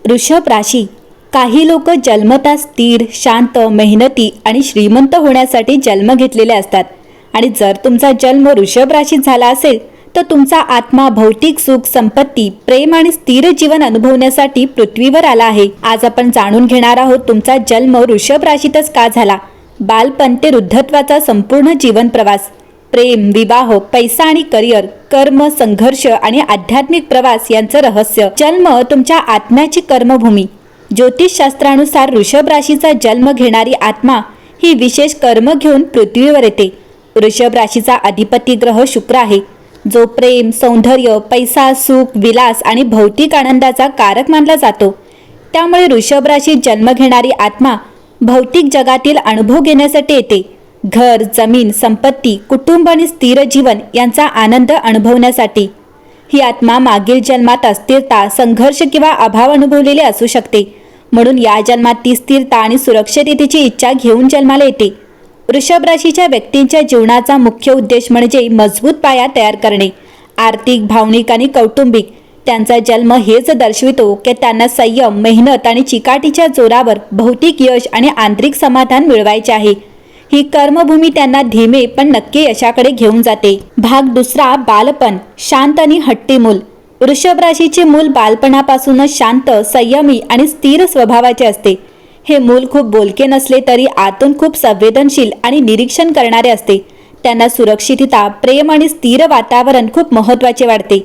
वृषभ राशी. काही लोक जन्मतः स्थिर, शांत, मेहनती आणि श्रीमंत होण्यासाठी जन्म घेतलेले असतात. आणि जर तुमचा जन्म वृषभ राशीत झाला असेल तर तुमचा आत्मा भौतिक सुख, संपत्ती, प्रेम आणि स्थिर जीवन अनुभवण्यासाठी पृथ्वीवर आला आहे. आज आपण जाणून घेणार आहोत तुमचा जन्म वृषभ राशीतच का झाला. बालपण ते वृद्धत्वाचा संपूर्ण जीवन प्रवास, प्रेम, विवाह, पैसा आणि करिअर, कर्म, संघर्ष आणि आध्यात्मिक प्रवास यांचं रहस्य. जन्म तुमच्या आत्म्याची कर्मभूमी. ज्योतिषशास्त्रानुसार वृषभ राशीचा जन्म घेणारी आत्मा ही विशेष कर्म घेऊन पृथ्वीवर येते. वृषभ राशीचा अधिपती ग्रह शुक्र आहे, जो प्रेम, सौंदर्य, पैसा, सुख, विलास आणि भौतिक आनंदाचा कारक मानला जातो. त्यामुळे वृषभ राशीत जन्म घेणारी आत्मा भौतिक जगातील अनुभव घेण्यासाठी येते. घर, जमीन, संपत्ती, कुटुंब आणि स्थिर जीवन यांचा आनंद अनुभवण्यासाठी. ही आत्मा मागील जन्मात अस्थिरता, संघर्ष किंवा अभाव अनुभवलेले असू शकते. म्हणून या जन्मात ती स्थिरता आणि सुरक्षिततेची इच्छा घेऊन जन्माला येते. वृषभ राशीच्या व्यक्तींच्या जीवनाचा मुख्य उद्देश म्हणजे मजबूत पाया तयार करणे. आर्थिक, भावनिक आणि कौटुंबिक. त्यांचा जन्म हेच दर्शवितो की त्यांना संयम, मेहनत आणि चिकाटीच्या जोरावर भौतिक यश आणि आंतरिक समाधान मिळवायचे आहे. ही कर्मभूमी त्यांना धीमे पण नक्की यशाकडे घेऊन जाते. भाग दुसरा, बालपण, शांत आणि हट्टी मूल. वृषभ राशीचे मूल बालपणापासूनच शांत, संयमी आणि स्थिर स्वभावाचे असते. हे मूल खूप बोलके नसले तरी आतून खूप संवेदनशील आणि निरीक्षण करणारे असते. त्यांना सुरक्षितता, प्रेम आणि स्थिर वातावरण खूप महत्त्वाचे वाटते.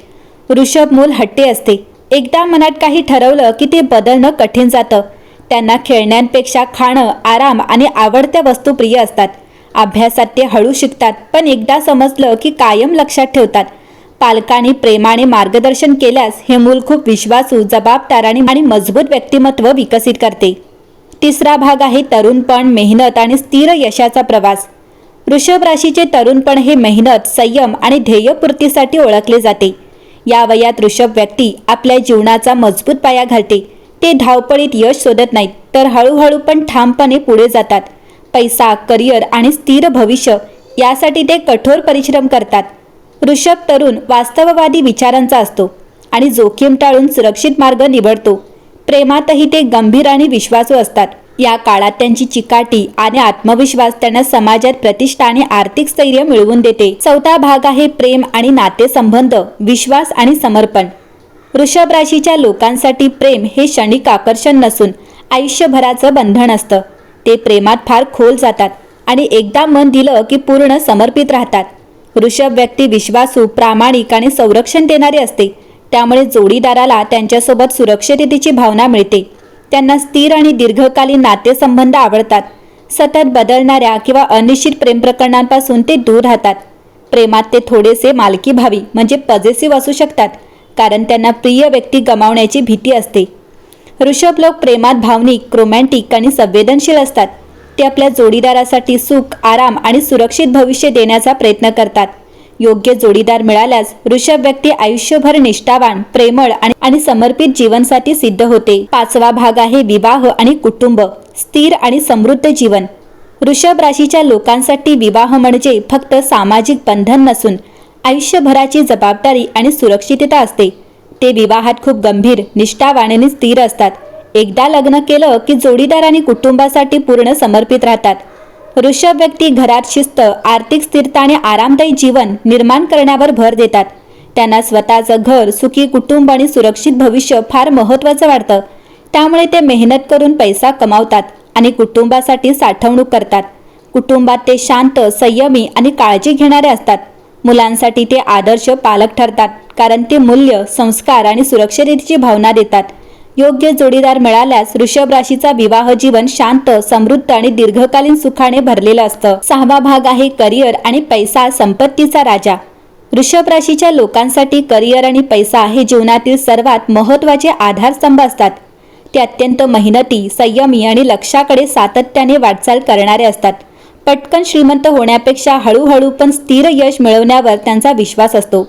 वृषभ मूल हट्टी असते. एकदा मनात काही ठरवलं की ते बदलणं कठीण जातं. त्यांना खेळण्यांपेक्षा खाणं, आराम आणि आवडत्या वस्तू प्रिय असतात. अभ्यासात ते हळू शिकतात, पण एकदा समजलं की कायम लक्षात ठेवतात. पालकांनी प्रेमाने मार्गदर्शन केल्यास हे मूल खूप विश्वासू, जबाबदार आणि मजबूत व्यक्तिमत्व विकसित करते. तिसरा भाग आहे तरुणपण, मेहनत आणि स्थिर यशाचा प्रवास. वृषभ राशीचे तरुणपण हे मेहनत, संयम आणि ध्येयपूर्तीसाठी ओळखले जाते. या वयात वृषभ व्यक्ती आपल्या जीवनाचा मजबूत पाया घालते. ते धावपळीत यश शोधत नाहीत, तर हळूहळू पण ठामपणे पुढे जातात. पैसा, करिअर आणि स्थिर भविष्य यासाठी ते कठोर परिश्रम करतात. वृषभ तरुण वास्तववादी विचारांचा असतो आणि जोखीम टाळून सुरक्षित मार्ग निवडतो. प्रेमातही ते गंभीर आणि विश्वासू असतात. या काळात त्यांची चिकाटी आणि आत्मविश्वास त्यांना समाजात प्रतिष्ठा आणि आर्थिक स्थैर्य मिळवून देते. चौथा भाग आहे प्रेम आणि नातेसंबंध, विश्वास आणि समर्पण. वृषभ राशीच्या लोकांसाठी प्रेम हे क्षणिक आकर्षण नसून आयुष्यभराचं बंधन असतं. ते प्रेमात फार खोल जातात आणि एकदा मन दिलं की पूर्ण समर्पित राहतात. वृषभ व्यक्ती विश्वासू, प्रामाणिक आणि संरक्षण देणारी असते. त्यामुळे जोडीदाराला त्यांच्यासोबत सुरक्षिततेची भावना मिळते. त्यांना स्थिर आणि दीर्घकालीन नातेसंबंध आवडतात. सतत बदलणाऱ्या किंवा अनिश्चित प्रेमप्रकरणांपासून ते दूर राहतात. प्रेमात ते थोडेसे मालकीभावी म्हणजे पॉझेसिव्ह असू शकतात, कारण त्यांना प्रिय व्यक्ती गमावण्याची भीती असते. वृषभ लोक प्रेमात भावनिक, रोमॅन्टिक आणि संवेदनशील असतात. ते आपल्या जोडीदारासाठी सुख, आराम आणि सुरक्षित भविष्य देण्याचा प्रयत्न करतात. योग्य जोडीदार मिळाल्यास वृषभ व्यक्ती आयुष्यभर निष्ठावान, प्रेमळ आणि समर्पित जीवनसाथी सिद्ध होते. पाचवा भाग आहे विवाह आणि कुटुंब, स्थिर आणि समृद्ध जीवन. वृषभ राशीच्या लोकांसाठी विवाह म्हणजे फक्त सामाजिक बंधन नसून आयुष्यभराची जबाबदारी आणि सुरक्षितता असते. ते विवाहात खूप गंभीर, निष्ठावान आणि स्थिर असतात. एकदा लग्न केलं की जोडीदार आणि कुटुंबासाठी पूर्ण समर्पित राहतात. वृषभ व्यक्ती घरात शिस्त, आर्थिक स्थिरता आणि आरामदायी जीवन निर्माण करण्यावर भर देतात. त्यांना स्वतःचं घर, सुखी कुटुंब आणि सुरक्षित भविष्य फार महत्त्वाचं वाटतं. त्यामुळे ते मेहनत करून पैसा कमावतात आणि कुटुंबासाठी साठवणूक करतात. कुटुंबात ते शांत, संयमी आणि काळजी घेणारे असतात. मुलांसाठी ते आदर्श पालक ठरतात, कारण ते मूल्य, संस्कार आणि सुरक्षिततेची भावना देतात. योग्य जोडीदार मिळाल्यास वृषभ राशीचा विवाह जीवन शांत, समृद्ध आणि दीर्घकालीन सुखाने भरलेलं असतं. सहावा भाग आहे करिअर आणि पैसा, संपत्तीचा राजा. वृषभ राशीच्या लोकांसाठी करिअर आणि पैसा हे जीवनातील सर्वात महत्त्वाचे आधारस्तंभ असतात. ते अत्यंत मेहनती, संयमी आणि लक्ष्याकडे सातत्याने वाटचाल करणारे असतात. पटकन श्रीमंत होण्यापेक्षा हळूहळू पण स्थिर यश मिळवण्यावर त्यांचा विश्वास असतो.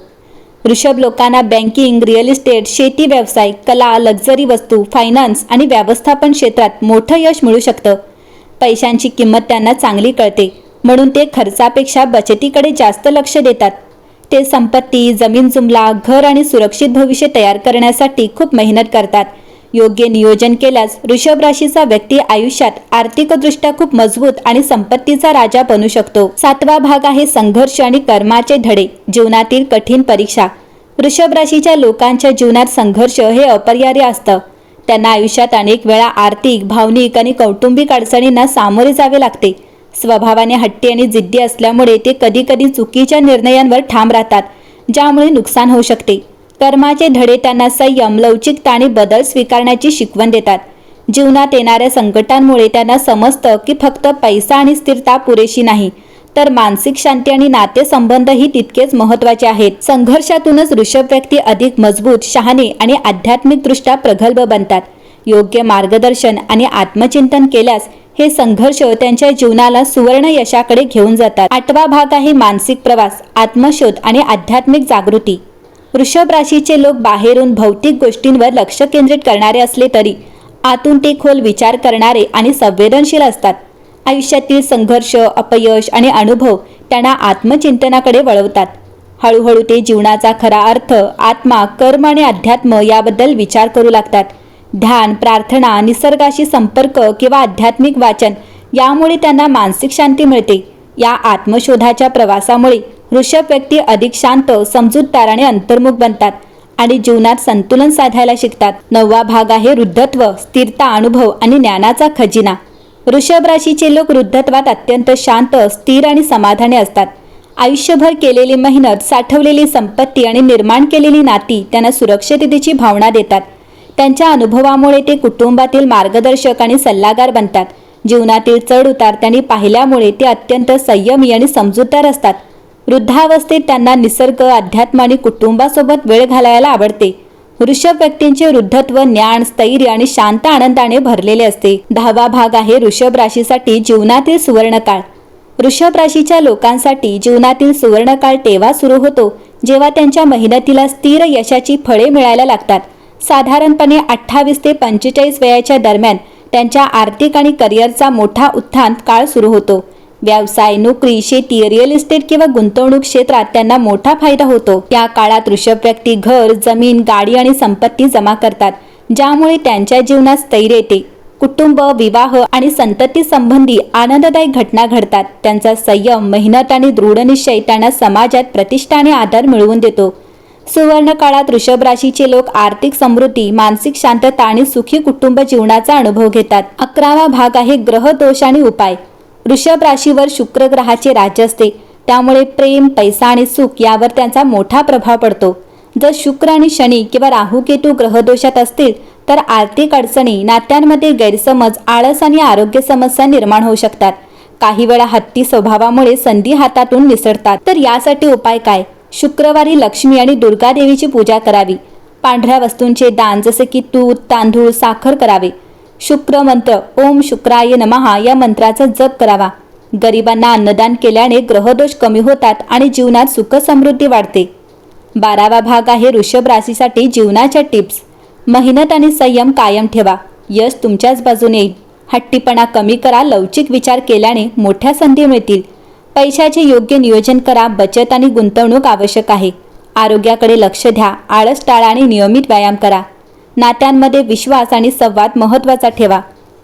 वृषभ लोकांना बँकिंग, रिअल इस्टेट, शेती व्यवसाय, कला, लक्झरी वस्तू, फायनान्स आणि व्यवस्थापन क्षेत्रात मोठं यश मिळू शकतं. पैशांची किंमत त्यांना चांगली कळते, म्हणून ते खर्चापेक्षा बचतीकडे जास्त लक्ष देतात. ते संपत्ती, जमीन जुमला, घर आणि सुरक्षित भविष्य तयार करण्यासाठी खूप मेहनत करतात. योग्य नियोजन केल्यास वृषभ राशीचा व्यक्ती आयुष्यात आर्थिकदृष्ट्या खूप मजबूत आणि संपत्तीचा राजा बनू शकतो. 7वा भाग आहे संघर्ष आणि कर्माचे धडे, जीवनातील कठीण परीक्षा. वृषभ राशीच्या लोकांच्या जीवनात संघर्ष हे अपरिहार्य असतं. त्यांना आयुष्यात अनेक वेळा आर्थिक, भावनिक आणि कौटुंबिक अडचणींना सामोरे जावे लागते. स्वभावाने हट्टी आणि जिद्दी असल्यामुळे ते कधीकधी चुकीच्या निर्णयांवर ठाम राहतात, ज्यामुळे नुकसान होऊ शकते. कर्माचे धडे त्यांना संयम, लवचिकता आणि बदल स्वीकारण्याची शिकवण देतात. जीवनात येणाऱ्या संकटांमुळे त्यांना समजतं की फक्त पैसा आणि स्थिरता पुरेशी नाही, तर मानसिक शांती आणि नातेसंबंधही तितकेच महत्त्वाचे आहेत. संघर्षातूनच वृषभ व्यक्ती अधिक मजबूत, शहाणे आणि आध्यात्मिकदृष्ट्या प्रगल्भ बनतात. योग्य मार्गदर्शन आणि आत्मचिंतन केल्यास हे संघर्ष त्यांच्या जीवनाला सुवर्ण यशाकडे घेऊन जातात. 8वा भाग आहे मानसिक प्रवास, आत्मशोध आणि आध्यात्मिक जागृती. वृषभ राशीचे लोक बाहेरून भौतिक गोष्टींवर लक्ष केंद्रित करणारे असले तरी आतून ते खोल विचार करणारे आणि संवेदनशील असतात. आयुष्यातील संघर्ष, अपयश आणि अनुभव त्यांना आत्मचिंतनाकडे वळवतात. हळूहळू ते जीवनाचा खरा अर्थ, आत्मा, कर्म आणि अध्यात्म याबद्दल विचार करू लागतात. ध्यान, प्रार्थना, निसर्गाशी संपर्क किंवा आध्यात्मिक वाचन यामुळे त्यांना मानसिक शांती मिळते. या आत्मशोधाच्या प्रवासामुळे वृषभ व्यक्ती अधिक शांत, समजूतदार आणि अंतर्मुख बनतात आणि जीवनात संतुलन साधायला शिकतात. 9वा भाग आहे वृद्धत्व, स्थिरता, अनुभव आणि ज्ञानाचा खजिना. वृषभ राशीचे लोक वृद्धत्वात अत्यंत शांत, स्थिर आणि समाधानी असतात. आयुष्यभर केलेली मेहनत, साठवलेली संपत्ती आणि निर्माण केलेली नाती त्यांना सुरक्षिततेची भावना देतात. त्यांच्या अनुभवामुळे ते कुटुंबातील मार्गदर्शक आणि सल्लागार बनतात. जीवनातील चढ-उतार त्यांनी पाहिल्यामुळे ते अत्यंत संयमी आणि समजूतदार असतात. वृद्धावस्थेत त्यांना निसर्ग, अध्यात्म आणि कुटुंबासोबत वेळ घालवायला आवडते. वृषभ व्यक्तींचे वृद्धत्व ज्ञान, स्थैर्य आणि शांत आनंदाने भरलेले असते. 10वा भाग आहे वृषभ राशीसाठी जीवनातील सुवर्णकाळ. वृषभ राशीच्या लोकांसाठी जीवनातील सुवर्णकाळ तेव्हा सुरू होतो जेव्हा त्यांच्या मेहनतीला स्थिर यशाची फळे मिळायला लागतात. साधारणपणे 28 ते 45 वयाच्या दरम्यान त्यांच्या आर्थिक आणि करिअरचा मोठा उत्थान काळ सुरू होतो. व्यवसाय, नोकरी, शेती, रिअल इस्टेट किंवा गुंतवणूक क्षेत्रात त्यांना मोठा फायदा होतो. या काळात वृषभ व्यक्ती घर, जमीन, गाडी आणि संपत्ती जमा करतात, ज्यामुळे त्यांच्या जीवनात स्थैर्य येते. कुटुंब, विवाह आणि संतती संबंधी आनंददायी घटना घडतात. त्यांचा संयम, मेहनत आणि दृढनिश्चय त्यांना समाजात प्रतिष्ठा आणि आदर मिळवून देतो. सुवर्ण काळात वृषभ राशीचे लोक आर्थिक समृद्धी, मानसिक शांतता आणि सुखी कुटुंब जीवनाचा अनुभव घेतात. 11वा भाग आहे ग्रह दोष आणि उपाय. वृषभ राशीवर शुक्र ग्रहाचे राज्य असते, त्यामुळे प्रेम, पैसा आणि सुख यावर त्यांचा मोठा प्रभाव पडतो. जर शुक्र आणि शनी किंवा राहू केतू ग्रहदोषात असतील तर आर्थिक अडचणी, नात्यांमध्ये गैरसमज, आळस आणि आरोग्य समस्या निर्माण होऊ शकतात. काही वेळा हत्ती स्वभावामुळे संधी हातातून निसटतात. तर यासाठी उपाय काय? शुक्रवारी लक्ष्मी आणि दुर्गा देवीची पूजा करावी. पांढऱ्या वस्तूंचे दान जसे की दूध, तांदूळ, साखर करावे. शुक्र मंत्र ओम शुक्राय नमः या मंत्राचा जप करावा. गरिबांना अन्नदान केल्याने ग्रहदोष कमी होतात आणि जीवनात सुख समृद्धी वाढते. 12वा भाग आहे वृषभ राशीसाठी जीवनाच्या टिप्स. मेहनत आणि संयम कायम ठेवा, यश तुमच्याच बाजूने येईल. हट्टीपणा कमी करा, लवचिक विचार केल्याने मोठ्या संधी मिळतील. पैशाचे योग्य नियोजन करा, बचत आणि गुंतवणूक आवश्यक आहे. आरोग्याकडे लक्ष द्या, आळस टाळा आणि नियमित व्यायाम करा. नात्यांमध्ये विश्वास आणि संवाद महत्त्वाचा ठेवा.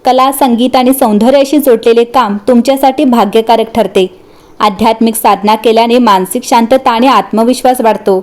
कला, संगीत आणि सौंदर्याशी जोडलेले काम तुमच्यासाठी भाग्यकारक ठरते. आध्यात्मिक साधना केल्याने मानसिक शांतता आणि आत्मविश्वास वाढतो.